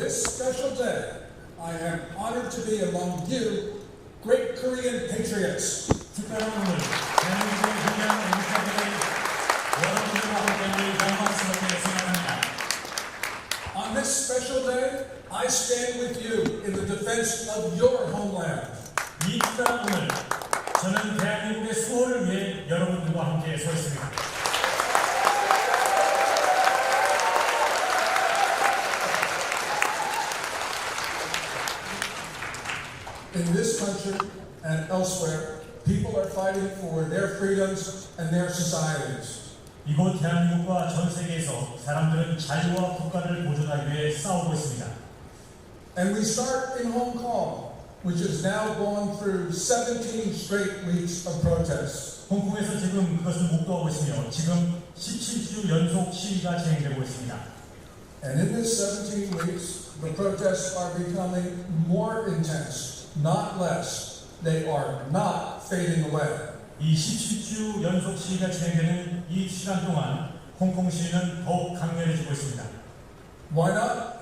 this special day, I am honored to be among you, great Korean patriots. 특별한 오늘 대한민국의 위대한 애국자들의 여러분들과 함께하는 영광스럽게 생각합니다. On this special day, I stand with you in the defense of your homeland. 이 특별한 오늘 저는 대한민국의 수호를 위해 여러분들과 함께 서 있습니다. In this country and elsewhere, people are fighting for their freedoms and their societies. 이곳 대한민국과 전 세계에서 사람들은 자유와 국가를 보존하기 위해 싸우고 있습니다. And we start in Hong Kong, which has now gone through 17 straight weeks of protests. 홍콩에서 지금 그것을 목도하고 있으며 지금 17주 연속 시위가 진행되고 있습니다. And in this 17 weeks, the protests are becoming more intense. Not less. They are not fading away. 이 17주 연속 시위가 진행되는 이 시간 동안 홍콩 시위는 더욱 강렬해지고 있습니다. Why not?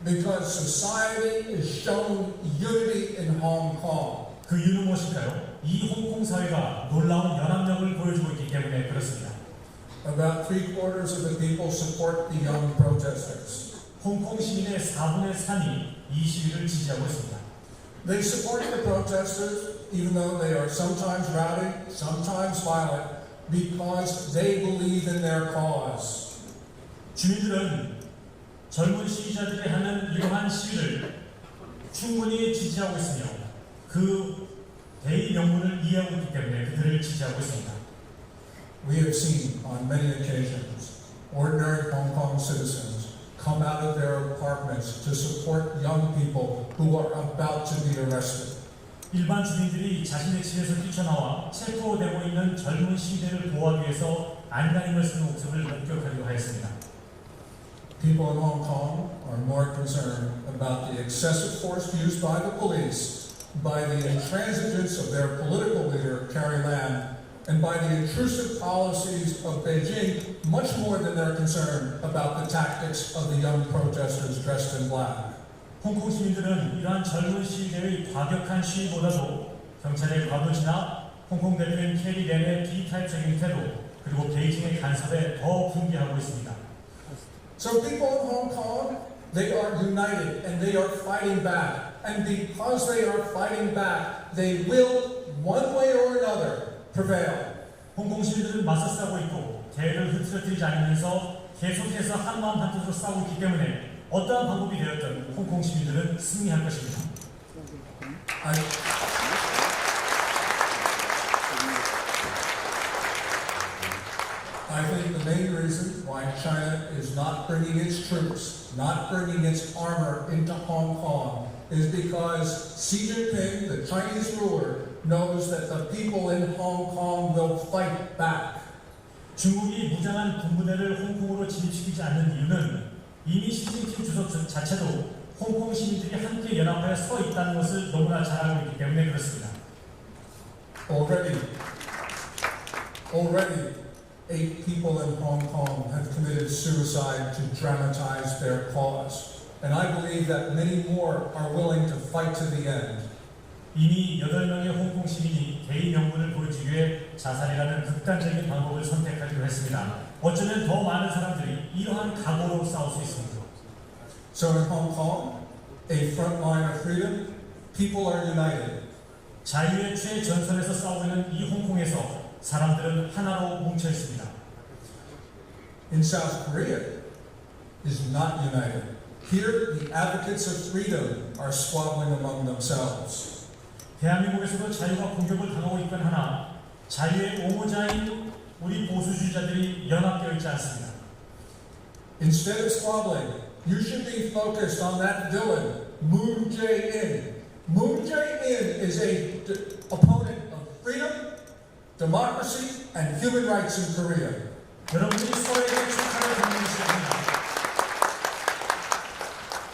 Because society is showing unity in Hong Kong. 그 이유는 무엇일까요? 이 홍콩 사회가 놀라운 연합력을 보여주고 있기 때문에 그렇습니다. About 3/4 of the people support the young protesters. 홍콩 시민의 4분의 3이 이 시위를 지지하고 있습니다. They support the protesters, even though they are sometimes rowdy, sometimes violent, because they believe in their cause. 주민들은 젊은 시위자들이 하는 이러한 시위를 충분히 지지하고 있으며 그 대의 명분을 이해하고 있기 때문에 그들을 지지하고 있습니다. We have seen on many occasions ordinary Hong Kong citizens come out of their apartments to support young people who are about to be arrested. 일반 주민들이 자신의 집에서 뛰쳐나와 체포되고 있는 젊은 시민들을 보호하기 위해서 안간힘을 쓰는 모습을 목격하기도 하였습니다. People in Hong Kong are more concerned about the excessive force used by the police, by the intransigence of their political leader, Carrie Lam, and by the intrusive policies of Beijing, much more than they're concerned about the tactics of the young protesters dressed in black. 홍콩 시민들은 이러한 젊은 시위대의 과격한 시위보다도 경찰의 과도 진압, 홍콩 대표인 캐리 램의 비타협적인 태도, 그리고 베이징의 간섭에 더 분개하고 있습니다. So people in Hong Kong, they are united and they are fighting back. And because they are fighting back, they will, one way or another, prevail. 홍콩 시민들은 맞서 싸우고 있고 대를 흐트러뜨리지 않으면서 계속해서 한마음 한뜻으로 싸우고 있기 때문에 어떠한 방법이 되었든 홍콩 시민들은 승리할 것입니다. I think the main reason why China is not bringing its troops, not bringing its armor into Hong Kong is because Xi Jinping, the Chinese ruler, knows that the people in Hong Kong will fight back. 중국이 무장한 군부대를 홍콩으로 진입시키지 않는 이유는 이미 시진핑 주석 자체도 홍콩 시민들이 함께 연합하여 서 있다는 것을 너무나 잘 알고 있기 때문에 그렇습니다. Already, 8 people in Hong Kong have committed suicide to dramatize their cause. And I believe that many more are willing to fight to the end. 이미 8명의 홍콩 시민이 개인 명분을 보여주기 위해 자살이라는 극단적인 방법을 선택하기로 했습니다. 어쩌면 더 많은 사람들이 이러한 각오로 싸울 수 있습니다. So in Hong Kong, a front line of freedom, people are united. 자유의 최전선에서 싸우고 있는 이 홍콩에서 사람들은 하나로 뭉쳐 있습니다. In South Korea, is not united. Here, the advocates of freedom are squabbling among themselves. 대한민국에서도 자유가 공격을 당하고 있건 하나 자유의 옹호자인 우리 보수주의자들이 연합되어 있지 않습니다. Instead of squabbling, you should be focused on that villain, Moon Jae-in. Moon Jae-in is a opponent of freedom, democracy, and human rights in Korea. 여러분들이 서로에게 축하를 드리는 시간입니다.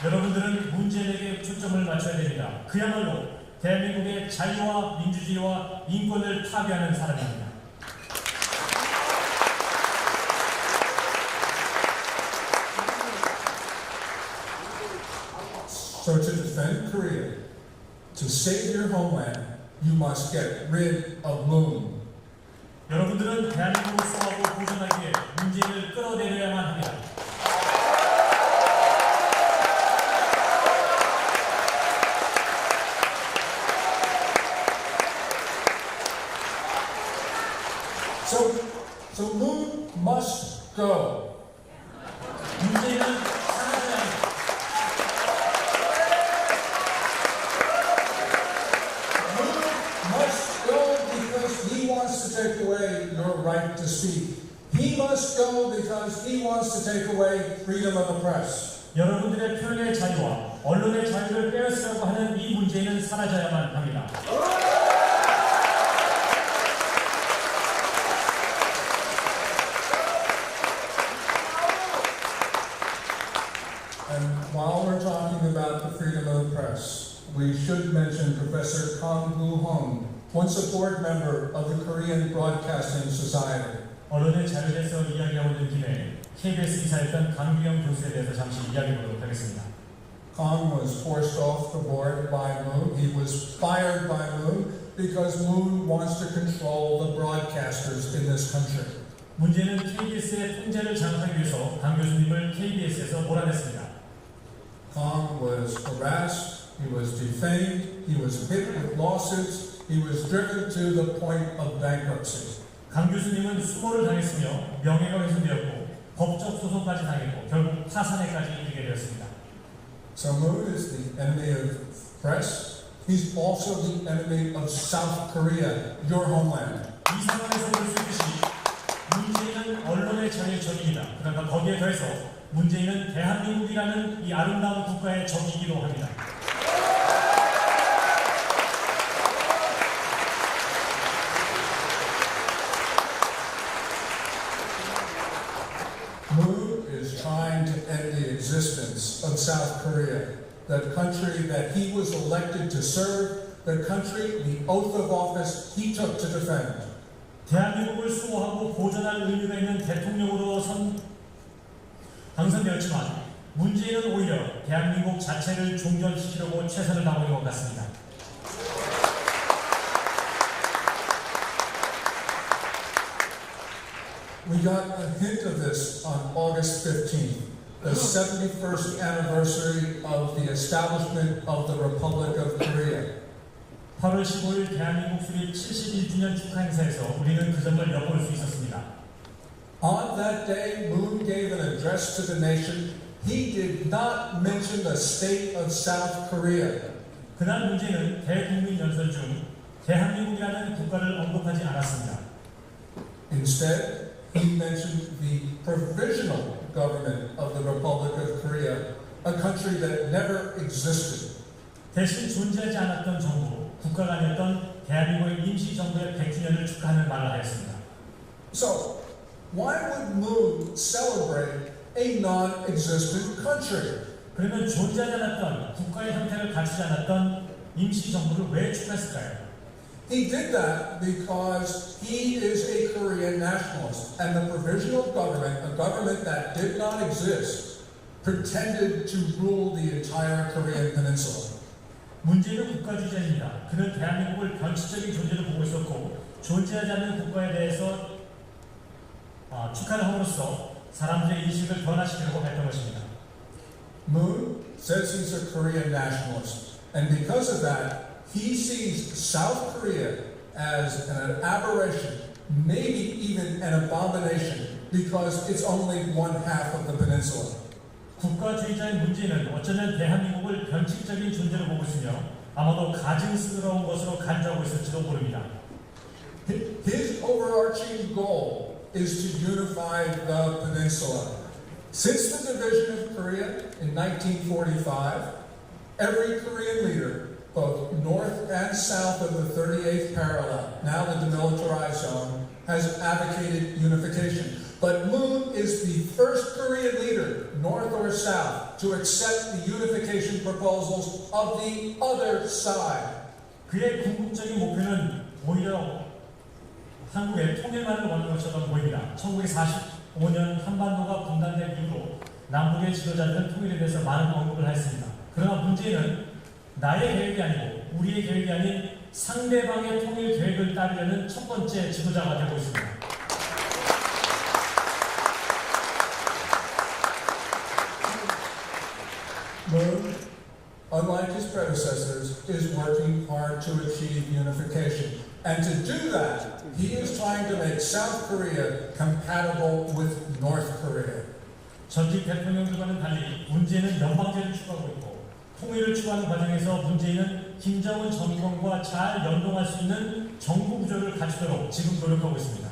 여러분들은 문재인에게 초점을 맞춰야 됩니다. 그야말로 대한민국의 자유와 민주주의와 인권을 파괴하는 사람입니다. So to defend Korea, to save your homeland, you must get rid of Moon. 여러분들은 대한민국을 수호하고 보존하기 위해 문재인을 끌어내려야만 합니다. So Moon must go. 문재인은 사라져야 합니다. Moon must go because he wants to take away your right to speak. He must go because he wants to take away freedom of the press. 여러분들의 표현의 자유와 언론의 자유를 빼앗으려고 하는 이 문재인은 사라져야만 합니다. And while we're talking about the freedom of the press, we should mention Professor Kang Woo-hong, once a board member of the Korean Broadcasting Society. 언론의 자유에 대해서 이야기하고 있는 김에 KBS 이사였던 강규영 교수에 대해서 잠시 이야기해보도록 하겠습니다. Kang was forced off the board by Moon. He was fired by Moon because Moon wants to control the broadcasters in this country. 문제는 KBS의 통제를 장악하기 위해서 강 교수님을 KBS에서 몰아냈습니다. Kang was harassed, he was defamed, he was hit with lawsuits, he was driven to the point of bankruptcy. 강 교수님은 수모를 당했으며 명예가 훼손되었고 법적 소송까지 당했고 결국 파산에까지 이르게 되었습니다. So Moon is the enemy of press. He's also the enemy of South Korea, your homeland. 이 상황에서 볼 수 있듯이 문재인은 언론의 자유의 적입니다. 그러나 거기에 더해서 문재인은 대한민국이라는 이 아름다운 국가의 적이기도 합니다. Moon is trying to end the existence of South Korea, the country that he was elected to serve, the country, the oath of office he took to defend. 대한민국을 수호하고 보존할 의미가 있는 대통령으로 당선되었지만 문재인은 오히려 대한민국 자체를 종전시키려고 최선을 다하고 있는 것 같습니다. We got a hint of this on August 15th, the 71st anniversary of the establishment of the Republic of Korea. 8월 15일 대한민국 수립 71주년 축하 행사에서 우리는 그 점을 엿볼 수 있었습니다. On that day, Moon gave an address to the nation. He did not mention the state of South Korea. 그날 문제는 대국민 연설 중 대한민국이라는 국가를 언급하지 않았습니다. Instead, he mentioned the provisional government of the Republic of Korea, a country that never existed. 대신 존재하지 않았던 정부, 국가가 아니었던 대한민국의 임시정부의 100주년을 축하하는 말을 하였습니다. So, why would Moon celebrate a non-existent country? 그러면 존재하지 않았던 국가의 형태를 갖추지 않았던 임시정부를 왜 축하했을까요? He did that because he is a Korean nationalist, and the provisional government, a government that did not exist, pretended to rule the entire Korean peninsula. 문재인은 국가주의자입니다. 그는 대한민국을 변칙적인 존재로 보고 있었고 존재하지 않는 국가에 대해서 축하를 함으로써 사람들의 인식을 변화시키려고 했던 것입니다. Moon says he's a Korean nationalist, and because of that, he sees South Korea as an aberration, maybe even an abomination, because it's only one half of the peninsula. 국가주의자인 문재인은 어쩌면 대한민국을 변칙적인 존재로 보고 있으며 아마도 가증스러운 것으로 간주하고 있을지도 모릅니다. His overarching goal is to unify the peninsula. Since the division of Korea in 1945, every Korean leader, both north and south of the 38th parallel, now the demilitarized zone, has advocated unification. But Moon is the first Korean leader, north or south, to accept the unification proposals of the other side. 그의 궁극적인 목표는 오히려 한국의 통일만을 원하는 것처럼 보입니다. 1945년 한반도가 분단된 이후로 남북의 지도자들은 통일에 대해서 많은 언급을 했습니다. 그러나 문제는 나의 계획이 아니고 우리의 계획이 아닌 상대방의 통일 계획을 따르려는 첫 번째 지도자가 되고 있습니다. Moon, unlike his predecessors, is working hard to achieve unification. And to do that, he is trying to make South Korea compatible with North Korea. 전직 대통령들과는 달리 문재인은 연방제를 추구하고 있고 통일을 추구하는 과정에서 문재인은 김정은 정권과 잘 연동할 수 있는 정부 구조를 갖추도록 지금 노력하고 있습니다.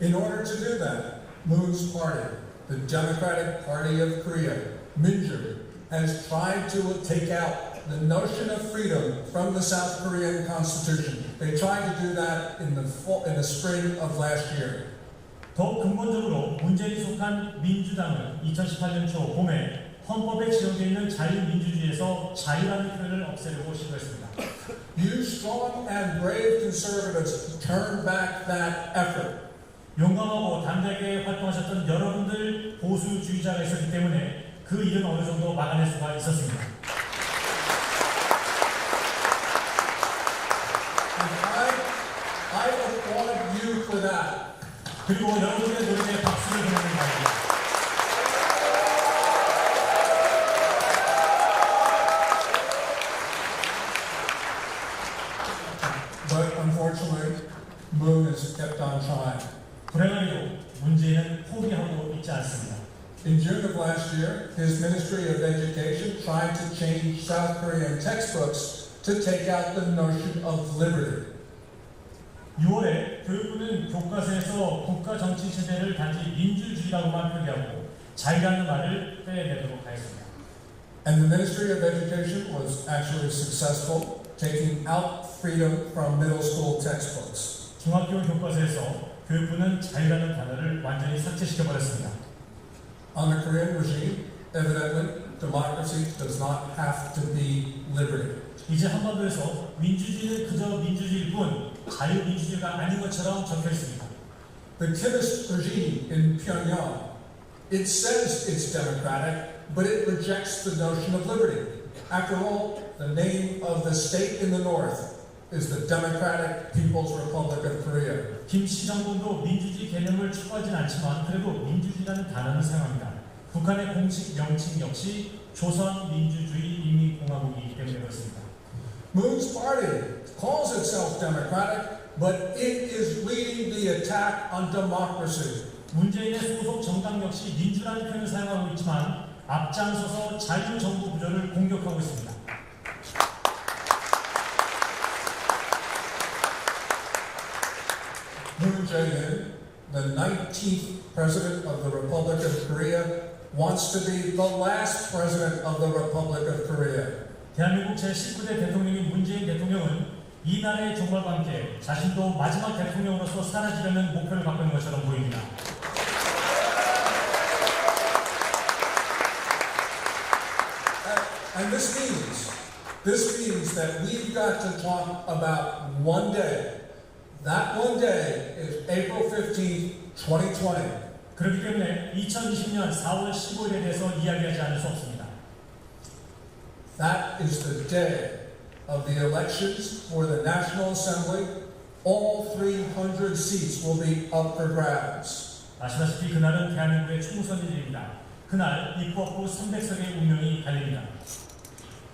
In order to do that, Moon's party, the Democratic Party of Korea, Minju, has tried to take out the notion of freedom from the South Korean Constitution. They tried to do that in the spring of last year. 더 근본적으로 문재인이 속한 민주당은 2018년 초 봄에 헌법에 지정되어 있는 자유민주주의에서 자유라는 표현을 없애려고 시도했습니다. You strong and brave conservatives turn back that effort. 용감하고 담대하게 활동하셨던 여러분들 보수주의자가 있었기 때문에 그 일은 어느 정도 막아낼 수가 있었습니다. I applaud you for that. 그리고 여러분의 노력에 박수를 보내는 바입니다. But unfortunately, Moon has kept on trying. 불행하게도 문재인은 포기하고 있지 않습니다. In June of last year, his Ministry of Education tried to change South Korean textbooks to take out the notion of liberty. 6월에 교육부는 교과서에서 국가 정치 체제를 단지 민주주의라고만 표기하고 자유라는 말을 빼내도록 하였습니다. And the Ministry of Education was actually successful, taking out freedom from middle school textbooks. 중학교 교과서에서 교육부는 자유라는 단어를 완전히 삭제시켜버렸습니다. Under Korean regime, evidently, democracy does not have to be liberty. 이제 한반도에서 민주주의는 그저 민주주의일 뿐 자유민주주의가 아닌 것처럼 적혀 있습니다. The Kimist regime in Pyongyang, it says it's democratic, but it rejects the notion of liberty. After all, the name of the state in the north is the Democratic People's Republic of Korea. 김씨 정권도 민주주의 개념을 추구하진 않지만 그래도 민주주의라는 단어는 사용합니다. 북한의 공식 명칭 역시 조선민주주의인민공화국이기 때문에 그렇습니다. Moon's party calls itself democratic, but it is leading the attack on democracy. 문재인의 소속 정당 역시 민주라는 표현을 사용하고 있지만 앞장서서 자유정부 구조를 공격하고 있습니다. Moon Jae-in, the 19th President of the Republic of Korea, wants to be the last President of the Republic of Korea. 대한민국 제19대 대통령인 문재인 대통령은 이 나라의 종말과 함께 자신도 마지막 대통령으로서 사라지려는 목표를 갖고 있는 것처럼 보입니다. And this means that we've got to talk about one day. That one day is April 15th, 2020. 그렇기 때문에 2020년 4월 15일에 대해서 이야기하지 않을 수 없습니다. That is the day of the elections for the National Assembly. All 300 seats will be up for grabs. 아시다시피 그날은 대한민국의 총선일입니다. 그날 입법부 300석의 운명이 갈립니다.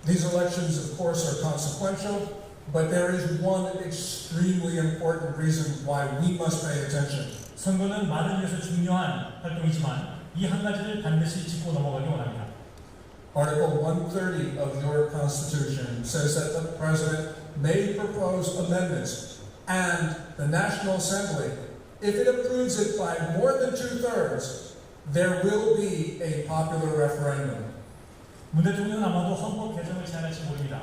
These elections, of course, are consequential, but there is one extremely important reason why we must pay attention. 선거는 말을 위해서 중요한 활동이지만 이 한 가지를 반드시 짚고 넘어가기 원합니다. Article 130 of your Constitution says that the President may propose amendments and the National Assembly, if it approves it by more than 2/3, there will be a popular referendum. 문 대통령은 아마도 헌법 개정을 제안할지 모릅니다.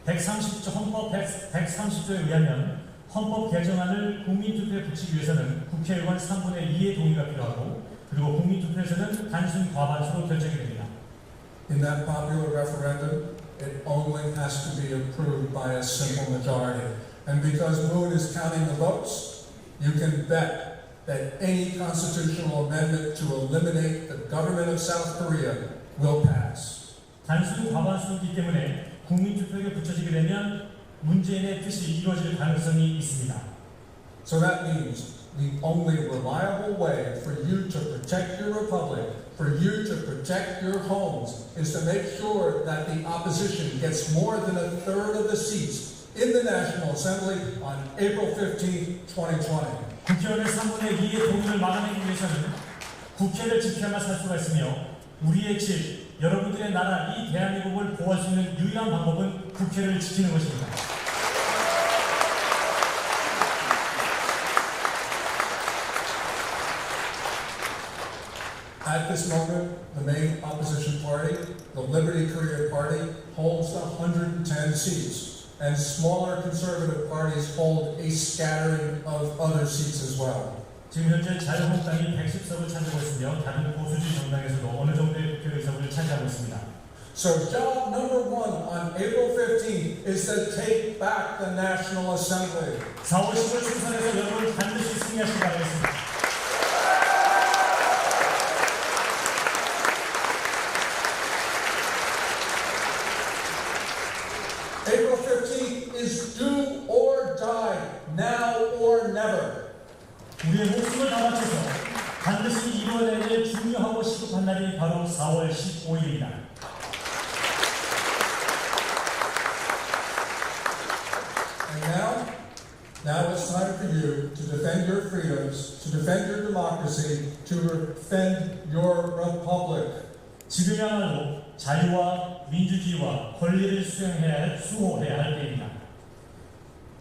130조 헌법 130조에 의하면 헌법 개정안을 국민투표에 붙이기 위해서는 국회의원 3분의 2의 동의가 필요하고 그리고 국민투표에서는 단순 과반수로 결정이 됩니다. In that popular referendum, it only has to be approved by a simple majority. And because Moon is counting the votes, you can bet that any constitutional amendment to eliminate the government of South Korea will pass. 단순 과반수이기 때문에 국민투표에 붙여지게 되면 문재인의 뜻이 이루어질 가능성이 있습니다. So that means the only reliable way for you to protect your republic, for you to protect your homes, is to make sure that the opposition gets more than a third of the seats in the National Assembly on April 15, 2020. 국회의원의 3분의 2의 동의를 막아내기 위해서는 국회를 지켜야만 살 수가 있으며 우리의 집, 여러분들의 나라, 이 대한민국을 보호할 수 있는 유일한 방법은 국회를 지키는 것입니다. At this moment, the main opposition party, the Liberty Korea Party, holds 110 seats, and smaller conservative parties hold a scattering of other seats as well. 지금 현재 자유한국당이 110석을 차지하고 있으며 다른 보수주의 정당에서도 어느 정도의 국회의석을 차지하고 있습니다. So job number one on April 15th is to take back the National Assembly. 4월 10일 총선에서 여러분 반드시 승리하시기 바라겠습니다. April 15th is do or die, now or never. 우리의 목숨을 다 바쳐서 반드시 이루어내야 될 중요하고 시급한 날이 바로 4월 15일입니다. And now it's time for you to defend your freedoms, to defend your democracy, to defend your republic. 지금이야말로 자유와 민주주의와 권리를 수호해야 할 때입니다.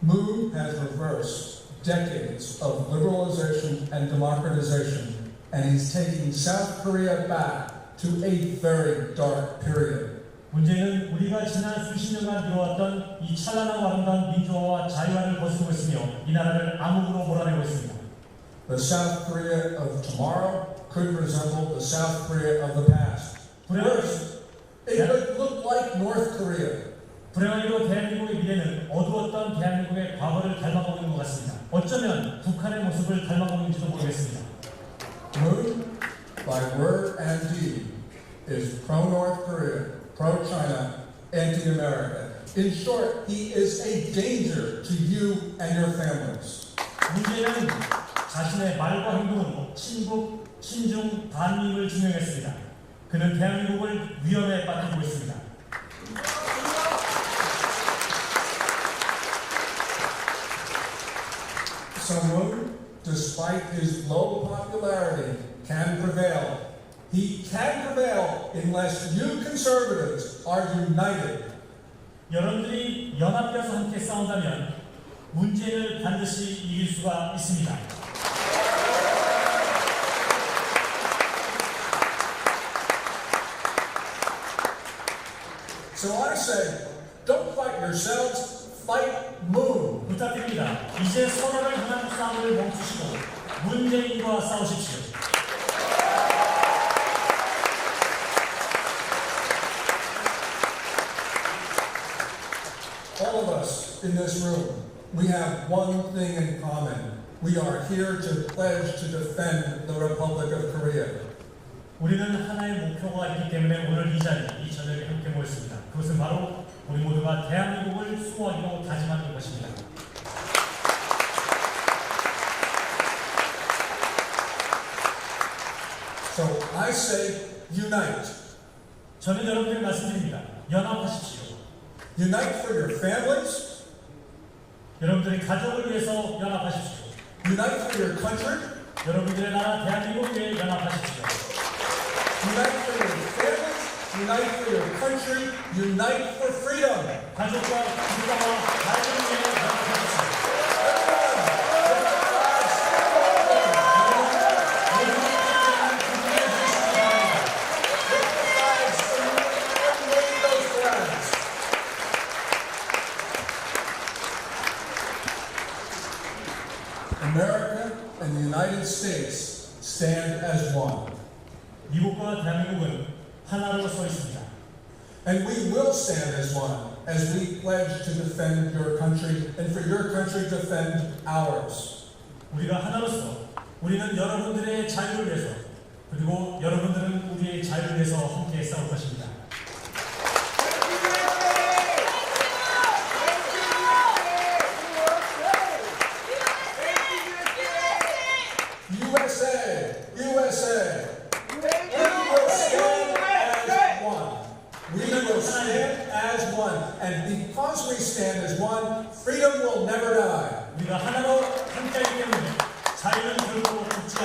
Moon has reversed decades of liberalization and democratization, and he's taking South Korea back to a very dark period. 문제는 우리가 지난 수십 년간 이루어왔던 이 찬란하고 아름다운 민주화와 자유화를 거스르고 있으며 이 나라를 암흑으로 몰아내고 있습니다. The South Korea of tomorrow could resemble the South Korea of the past. First, it could look like North Korea. 불행하게도 대한민국의 미래는 어두웠던 대한민국의 과거를 닮아가고 있는 것 같습니다. 어쩌면 북한의 모습을 닮아가고 있는지도 모르겠습니다. Moon, by word and deed, is pro-North Korea, pro-China, anti-America. In short, he is a danger to you and your families. 문제는 자신의 말과 행동으로 친북, 친중, 반미를 증명했습니다. 그는 대한민국을 위험에 빠뜨리고 있습니다. So Moon, despite his low popularity, can prevail. He can prevail unless you conservatives are united. 여러분들이 연합되어서 함께 싸운다면 문제를 반드시 이길 수가 있습니다. So I say, don't fight yourselves, fight Moon. 부탁드립니다. 이제 서로를 향한 싸움을 멈추시고 문재인과 싸우십시오. All of us in this room, we have one thing in common. We are here to pledge to defend the Republic of Korea. 우리는 하나의 목표가 있기 때문에 오늘 이 자리, 이 저녁에 함께 모였습니다. 그것은 바로 우리 모두가 대한민국을 수호하기로 다짐하는 것입니다. So I say, unite. 저는 여러분께 말씀드립니다. 연합하십시오. Unite for your families. 여러분들의 가족을 위해서 연합하십시오. Unite for your country. 여러분들의 나라 대한민국을 위해 연합하십시오. Unite for your families. Unite for your country. Unite for freedom. 가족과 국가와 자유를 위해 연합하십시오. America and the United States stand as one. 미국과 대한민국은 하나로 서 있습니다. And we will stand as one as we pledge to defend your country and for your country to defend ours. 우리가 하나로서 우리는 여러분들의 자유를 위해서 그리고 여러분들은 우리의 자유를 위해서 함께 싸울 것입니다. And because we stand as one, freedom will never die. 우리가 하나로 함께하기 때문에 자유는 결코 죽지